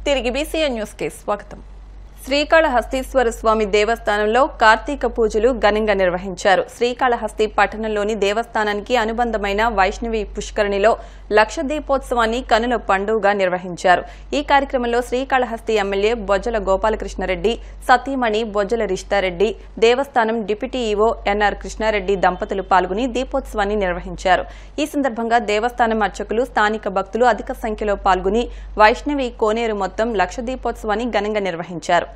తిరిగి BCN news కి స్వాగతం. శ్రీకాళహస్తీశ్వర స్వామి దేవస్థానంలో కార్తీక పూజలు ఘనంగా నిర్వహించారు. శ్రీకాళహస్తి పట్టణంలోని దేవస్థానానికి అనుబంధమైన వైష్ణవి పుష్కరిణిలో లక్ష దీపోత్సవాన్ని కనుల పండుగగా నిర్వహించారు. ఈ కార్యక్రమంలో శ్రీకాళహస్తి ఎమ్మెల్యే బొజ్జల గోపాలకృష్ణారెడ్డి, సతీమణి బొజ్జల రిషితారెడ్డి, దేవస్థానం డిప్యూటీ ఈవో ఎన్ఆర్ కృష్ణారెడ్డి దంపతులు పాల్గొని దీపోత్సవాన్ని నిర్వహించారు. ఈ సందర్భంగా దేవస్థానం అర్చకులు, స్థానిక భక్తులు అధిక సంఖ్యలో పాల్గొని వైష్ణవి కోనేరు మొత్తం లక్ష దీపోత్సవాన్ని ఘనంగా నిర్వహించారు.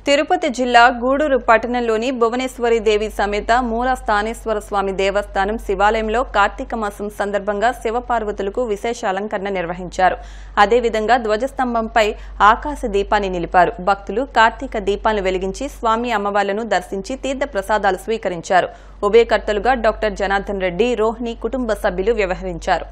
తిరుపతి జిల్లా గూడూరు పట్టణంలోని భువనేశ్వరి దేవి సమేత మూల స్థానేశ్వర స్వామి దేవస్థానం శివాలయంలో కార్తీక మాసం సందర్భంగా శివపార్వతులకు విశేష అలంకరణ నిర్వహించారు. అదేవిధంగా ధ్వజస్తంభంపై ఆకాశ దీపాన్ని నిలిపారు. భక్తులు కార్తీక దీపాలను వెలిగించి స్వామి అమ్మవార్లను దర్శించి తీర్థ ప్రసాదాలు స్వీకరించారు. ఉభయకర్తలుగా డాక్టర్ జనార్దన్ రెడ్డి, రోహిణి కుటుంబ సభ్యులు వ్యవహరించారు.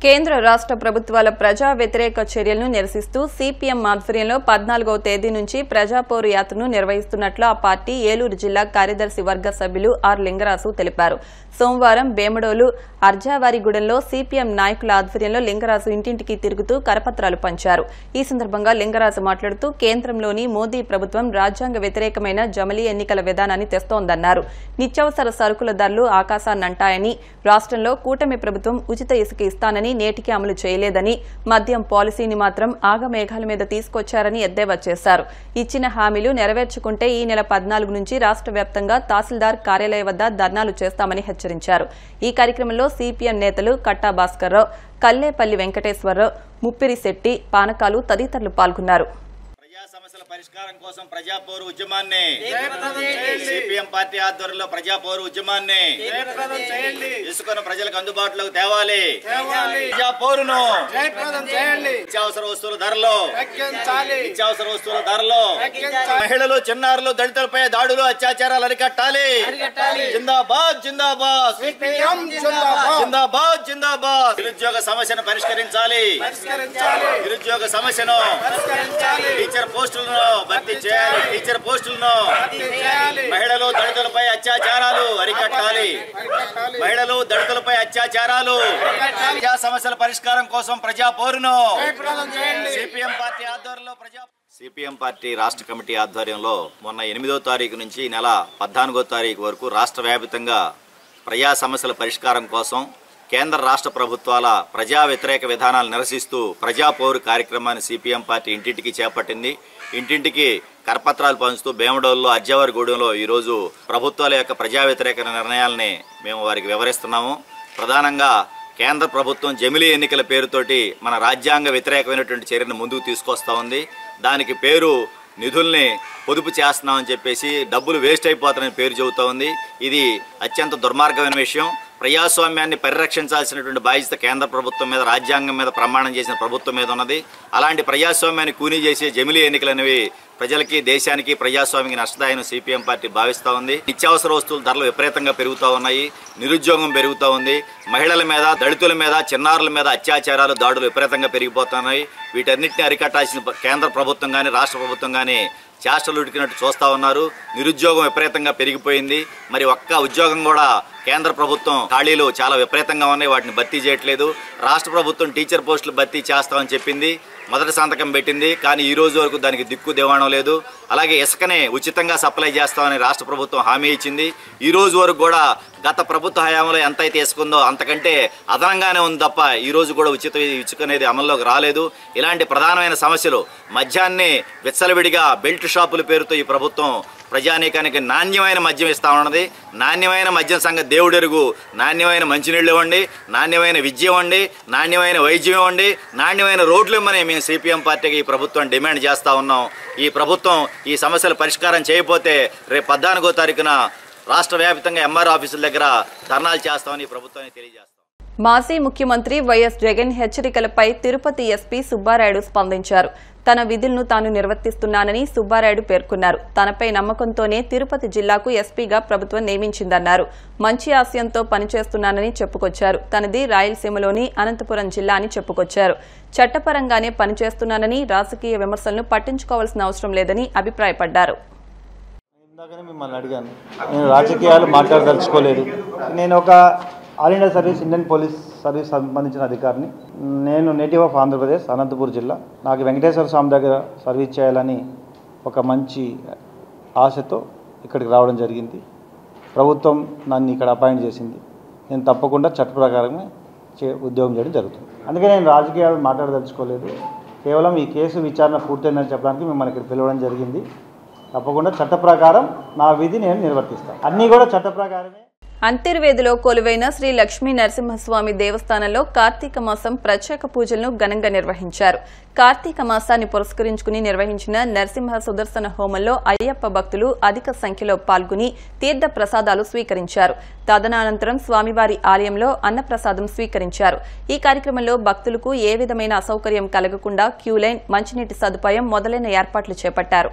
కేంద్ర రాష్ట్ర ప్రభుత్వాల ప్రజా వ్యతిరేక చర్యలను నిరసిస్తూ సిపిఎం ఆధ్వర్యంలో 14వ తేదీ నుంచి ప్రజాపోరు యాత్రను నిర్వహిస్తున్నట్లు ఆ పార్టీ ఏలూరు జిల్లా కార్యదర్శి వర్గ సభ్యులు ఆర్ లింగరాజు తెలిపారు. సోమవారం బేమడోలు అర్జావారిగూడెంలో సిపిఎం నాయకుల ఆధ్వర్యంలో లింగరాజు ఇంటింటికి తిరుగుతూ కరపత్రాలు పంచారు. ఈ సందర్భంగా లింగరాజు మాట్లాడుతూ కేంద్రంలోని మోదీ ప్రభుత్వం రాజ్యాంగ వ్యతిరేకమైన జమిలీ ఎన్నికల విధానాన్ని తెస్తోందన్నారు. నిత్యావసర సరుకుల ధరలు ఆకాశాన్నంటాయని, రాష్ట్రంలో కూటమి ప్రభుత్వం ఉచిత ఇసుక ఇస్తానని నేటికి అమలు చేయలేదని, మద్యం పాలసీని మాత్రం ఆగమేఘాల మీద తీసుకొచ్చారని ఎద్దేవా చేశారు. ఇచ్చిన హామీలు నెరవేర్చుకుంటే ఈ నెల 14 నుంచి రాష్ట్ర వ్యాప్తంగా తహసీల్దార్ కార్యాలయ వద్ద ధర్నాలు చేస్తామని హెచ్చరించారు. ఈ కార్యక్రమంలో సిపిఎం నేతలు కట్టా భాస్కర్రావు, కల్లేపల్లి వెంకటేశ్వరరావు, ముప్పిరిశెట్టి, పానకాలు తదితరులు పాల్గొన్నారు. సమస్యల పరిష్కారం కోసం ప్రజాపోరు ఉద్యమాన్ని సిపిఎం పార్టీ ఆధ్వర్యంలో ప్రజాపోరు ఉద్యమాన్ని తీసుకున్న ప్రజలకు అందుబాటులోకి తేవాలి. ప్రజాపోరును నిత్యావసర వస్తువుల ధరలో మహిళలు, చిన్నారులు, దళితులపై దాడులు, అత్యాచారాలు అరికట్టాలి. జిందాబాద్ జిందాబాద్ జిందాబాద్ జిందాబాద్. నిరుద్యోగ సమస్యను పరిష్కరించాలి. నిరుద్యోగ సమస్యను టీచర్ పోస్టులను భర్తీ చేయాలి. టీచర్ పోస్టులను మహిళలు, దళితులపై అత్యాచారాలు అరికట్టాలి. మహిళలు, దళితులపై అత్యాచారాలు, ప్రజా సమస్యల పరిష్కారం కోసం ప్రజాపోరును సిపిఎం పార్టీ ఆధ్వర్యంలో సిపిఎం పార్టీ రాష్ట్ర కమిటీ ఆధ్వర్యంలో మొన్న 8వ తారీఖు నుంచి నెల 14వ తారీఖు వరకు రాష్ట్ర వ్యాప్తంగా ప్రజా సమస్యల పరిష్కారం కోసం కేంద్ర రాష్ట్ర ప్రభుత్వాల ప్రజా వ్యతిరేక విధానాలు నిరసిస్తూ ప్రజాపోరు కార్యక్రమాన్ని సిపిఎం పార్టీ ఇంటింటికి చేపట్టింది. ఇంటింటికి కరపత్రాలు పంచుతూ భీమడోల్లో, అజ్జవారిగూడెంలో ఈరోజు ప్రభుత్వాల యొక్క ప్రజా వ్యతిరేక నిర్ణయాలని మేము వారికి వివరిస్తున్నాము. ప్రధానంగా కేంద్ర ప్రభుత్వం జమిలీ ఎన్నికల పేరుతోటి మన రాజ్యాంగ వ్యతిరేకమైనటువంటి చర్యను ముందుకు తీసుకొస్తా ఉంది. దానికి పేరు నిధుల్ని పొదుపు చేస్తున్నామని చెప్పేసి డబ్బులు వేస్ట్ అయిపోతారని పేరు చెబుతా ఉంది. ఇది అత్యంత దుర్మార్గమైన విషయం. ప్రజాస్వామ్యాన్ని పరిరక్షించాల్సినటువంటి బాధ్యత కేంద్ర ప్రభుత్వం మీద, రాజ్యాంగం మీద ప్రమాణం చేసిన ప్రభుత్వం మీద ఉన్నది. అలాంటి ప్రజాస్వామ్యాన్ని కూనీ చేసే జమిలీ ఎన్నికలు అనేవి ప్రజలకి, దేశానికి, ప్రజాస్వామ్యానికి నష్టదాయని సిపిఎం పార్టీ భావిస్తూ ఉంది. నిత్యావసర వస్తువుల ధరలు విపరీతంగా పెరుగుతూ ఉన్నాయి. నిరుద్యోగం పెరుగుతూ ఉంది. మహిళల మీద, దళితుల మీద, చిన్నారుల మీద అత్యాచారాలు, దాడులు విపరీతంగా పెరిగిపోతున్నాయి. వీటన్నిటిని అరికట్టాల్సిన కేంద్ర ప్రభుత్వం కానీ, రాష్ట్ర ప్రభుత్వం కానీ చేష్టలు ఉడికినట్టు చూస్తూ ఉన్నారు. నిరుద్యోగం విపరీతంగా పెరిగిపోయింది. మరి ఒక్క ఉద్యోగం కూడా కేంద్ర ప్రభుత్వం ఖాళీలు చాలా విపరీతంగా ఉన్నాయి, వాటిని భర్తీ చేయట్లేదు. రాష్ట్ర ప్రభుత్వం టీచర్ పోస్టులు భర్తీ చేస్తామని చెప్పింది, మొదటి సంతకం పెట్టింది. కానీ ఈ రోజు వరకు దానికి దిక్కు దివాణం లేదు. అలాగే ఇసుకనే ఉచితంగా సప్లై చేస్తామని రాష్ట్ర ప్రభుత్వం హామీ ఇచ్చింది. ఈ రోజు వరకు కూడా గత ప్రభుత్వ హయాంలో ఎంత అయితే ఇసుకుందో అంతకంటే అదనంగానే ఉంది తప్ప ఈ రోజు కూడా ఇసుక అనేది అమల్లోకి రాలేదు. ఇలాంటి ప్రధానమైన సమస్యలు, మద్యాన్ని విచ్చలవిడిగా బెల్ట్ షాపుల పేరుతో ఈ ప్రభుత్వం ప్రజానీకానికి నాణ్యమైన మద్యం ఇస్తా ఉన్నది. నాణ్యమైన మద్యం సంగతి దేవుడెరుగు. నాణ్యమైన మంచినీళ్ళు ఇవ్వండి, నాణ్యమైన విద్య ఇవ్వండి, నాణ్యమైన వైద్యం ఇవ్వండి, నాణ్యమైన రోడ్లు ఇవ్వమని మేము సిపిఎం పార్టీకి ఈ ప్రభుత్వం డిమాండ్ చేస్తూ ఉన్నాం. ఈ ప్రభుత్వం ఈ సమస్యల పరిష్కారం చేయకపోతే రేపు 14వ తారీఖున రాష్ట్ర వ్యాప్తంగా ఎంఆర్ ఆఫీసుల దగ్గర ధర్నాలు చేస్తామని ఈ ప్రభుత్వాన్ని తెలియజేస్తాం. మాజీ ముఖ్యమంత్రి వైఎస్ జగన్ హెచ్చరికలపై తిరుపతి ఎస్పీ సుబ్బారాయుడు స్పందించారు. తన విధులను తాను నిర్వర్తిస్తున్నానని సుబ్బారాయుడు పేర్కొన్నారు. తనపై నమ్మకంతోనే తిరుపతి జిల్లాకు ఎస్పీగా ప్రభుత్వం నియమించిందన్నారు. మంచి ఆశయంతో పనిచేస్తున్నానని చెప్పుకొచ్చారు. తనది రాయలసీమలోని అనంతపురం జిల్లా అని చెప్పుకొచ్చారు. చట్టపరంగానే పనిచేస్తున్నానని, రాజకీయ విమర్శలను పట్టించుకోవాల్సిన అవసరం లేదని అభిప్రాయపడ్డారు. ఇందాకనే మిమ్మల్ని అడిగాను, నేను రాజకీయాలు మాట్లాడదలుచుకోలేదు. నేను ఒక all India service, Indian police service సంబంధించిన అధికారిని. నేను నేటివ్ ఆఫ్ ఆంధ్రప్రదేశ్, అనంతపూర్ జిల్లా. నాకు వెంకటేశ్వర స్వామి దగ్గర సర్వీస్ చేయాలని ఒక మంచి ఆశతో ఇక్కడికి రావడం జరిగింది. ప్రభుత్వం నన్ను ఇక్కడ అపాయింట్ చేసింది. నేను తప్పకుండా చట్ట ప్రకారమే ఉద్యోగం చేయడం జరుగుతుంది. అందుకే నేను రాజకీయాలు మాట్లాడదలుచుకోలేదు. కేవలం ఈ కేసు విచారణ పూర్తయిందని చెప్పడానికి మిమ్మల్ని ఇక్కడ పిలవడం జరిగింది. తప్పకుండా చట్ట ప్రకారం నా విధి నేను నిర్వర్తిస్తాను. అన్నీ కూడా చట్ట ప్రకారమే. అంతర్వేదిలో కొలువైన శ్రీ లక్ష్మీ నరసింహస్వామి దేవస్థానంలో కార్తీక మాసం ప్రత్యేక పూజలను ఘనంగా నిర్వహించారు. కార్తీక మాసాన్ని పురస్కరించుకుని నిర్వహించిన నరసింహ సుదర్శన హోమంలో అయ్యప్ప భక్తులు అధిక సంఖ్యలో పాల్గొని తీర్థ ప్రసాదాలు స్వీకరించారు. తదనంతరం స్వామివారి ఆలయంలో అన్నప్రసాదం స్వీకరించారు. ఈ కార్యక్రమంలో భక్తులకు ఏ విధమైన అసౌకర్యం కలగకుండా క్యూలైన్, మంచినీటి సదుపాయం మొదలైన ఏర్పాట్లు చేపట్టారు.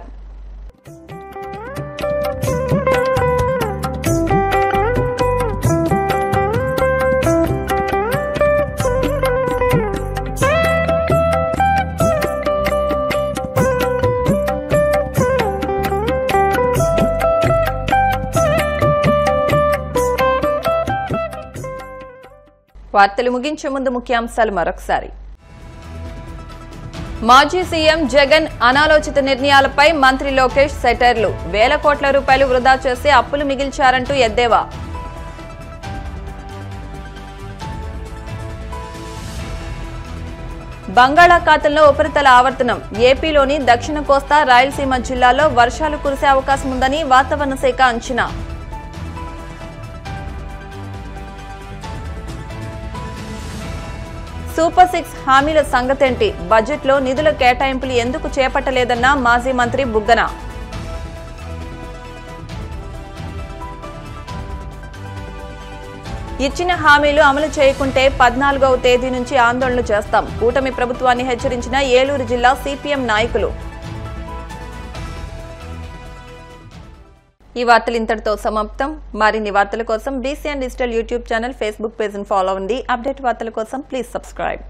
వార్తలు ముగించే ముందు ముఖ్యాంశాలు మరొకసారి. మాజీ సీఎం జగన్ అనాలోచిత నిర్ణయాలపై మంత్రి లోకేష్ సెటైర్లు. వేల కోట్ల రూపాయలు వృధా చేసి అప్పులు మిగిల్చారంటూ ఎద్దేవా. బంగాళాఖాతంలో ఉపరితల ఆవర్తనం ఏపీలోని దక్షిణ కోస్తా రాయలసీమ జిల్లాల్లో వర్షాలు కురిసే అవకాశం ఉందని వాతావరణ శాఖ అంచనా. సూపర్ 6 హామీల సంగతేంటి? బడ్జెట్లో నిధుల కేటాయింపులు ఎందుకు చేపట్టలేదన్న మాజీ మంత్రి బుగ్గన. ఇచ్చిన హామీలు అమలు చేయకుంటే 14వ తేదీ నుంచి ఆందోళనలు చేస్తాం. కూటమి ప్రభుత్వాన్ని హెచ్చరించిన ఏలూరు జిల్లా సిపిఎం నాయకులు. ఈ వార్తలు ఇంతటితో సమాప్తం. మరిన్ని వార్తల కోసం BCN digital YouTube channel, Facebook page follow అవ్వండి. అప్డేట్ వార్తల కోసం ప్లీజ్ సబ్స్క్రైబ్.